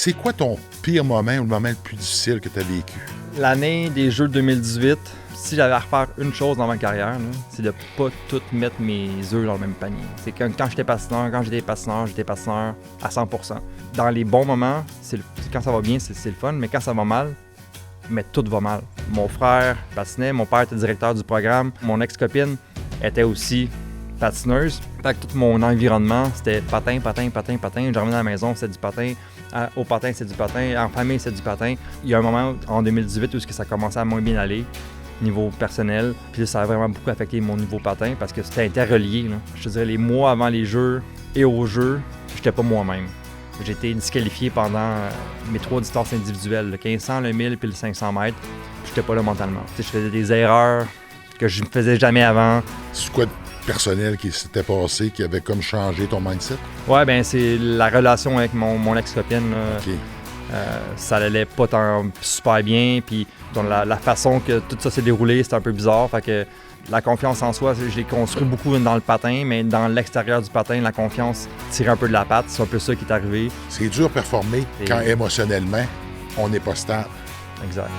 C'est quoi ton pire moment ou le moment le plus difficile que tu as vécu? L'année des Jeux de 2018, si j'avais à refaire une chose dans ma carrière, là, c'est de pas tout mettre mes œufs dans le même panier. C'est que quand j'étais patineur, j'étais patineur à 100%. Dans les bons moments, quand ça va bien, c'est le fun, mais quand ça va mal, mais tout va mal. Mon frère patinait, mon père était directeur du programme, mon ex-copine était aussi patineuse. Fait que tout mon environnement, c'était patin. Je revenais à la maison, c'était du patin. Au patin, c'est du patin. En famille, c'est du patin. Il y a un moment en 2018 où ça commençait à moins bien aller, niveau personnel. Puis là, ça a vraiment beaucoup affecté mon niveau patin parce que c'était interrelié, là. Je te dirais, les mois avant les Jeux et aux Jeux, j'étais pas moi-même. J'ai été disqualifié pendant mes 3 distances individuelles, le 1500, le 1000 puis le 500 mètres. J'étais pas là mentalement. Je faisais des erreurs que je ne faisais jamais avant. C'est quoi de personnel qui s'était passé, qui avait comme changé ton mindset? Ouais, ben c'est la relation avec mon ex-copine. OK. Ça allait pas tant super bien. Puis la façon que tout ça s'est déroulé, c'était un peu bizarre. Fait que la confiance en soi, je l'ai construit beaucoup dans le patin, mais dans l'extérieur du patin, la confiance tirait un peu de la patte. C'est un peu ça qui est arrivé. C'est dur de performer quand émotionnellement, on n'est pas stable. Exact.